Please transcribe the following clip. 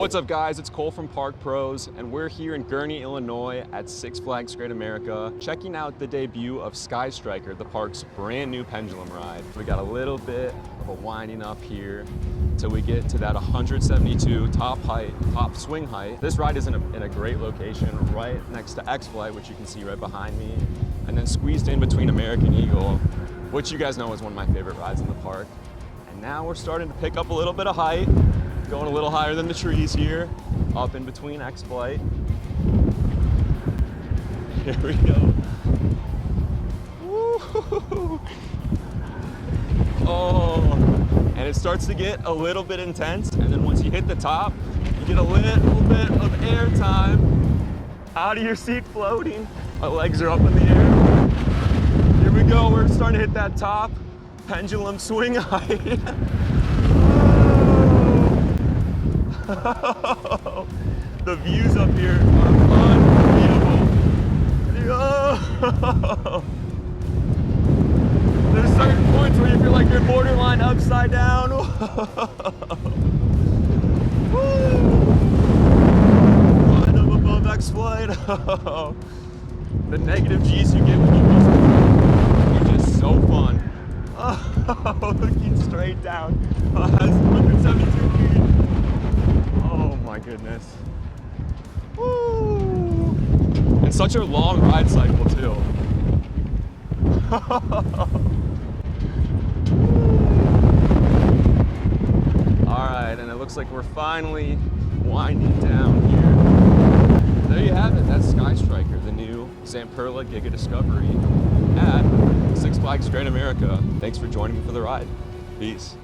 What's up guys, it's Cole from Park Pros and we're here in Gurnee, Illinois at Six Flags Great America checking out the debut of Sky Striker, the park's brand new pendulum ride. We got a little bit of a winding up here till we get to that 172 top swing height. This ride is in a great location right next to X-Flight, which you can see right behind me, and then squeezed in between American Eagle, which you guys know is one of my favorite rides in the park. And now we're starting to pick up a little bit of height. Going a little higher than the trees here, up in between X-Flight. Here we go. Woo-hoo-hoo. Oh, and it starts to get a little bit intense, and then once you hit the top, you get a little bit of air time. Out of your seat floating. My legs are up in the air. Here we go, we're starting to hit that top pendulum swing height. The views up here are unbelievable. There's certain points where you feel like you're borderline upside down. Flying up above X-Flight. The negative G's you get when you are just so fun. Looking straight down. That's 172 feet. Oh my goodness. Woo! And such a long ride cycle too. Alright, and it looks like we're finally winding down here. There you have it, that's Sky Striker, the new Zamperla Giga Discovery at Six Flags Great America. Thanks for joining me for the ride. Peace.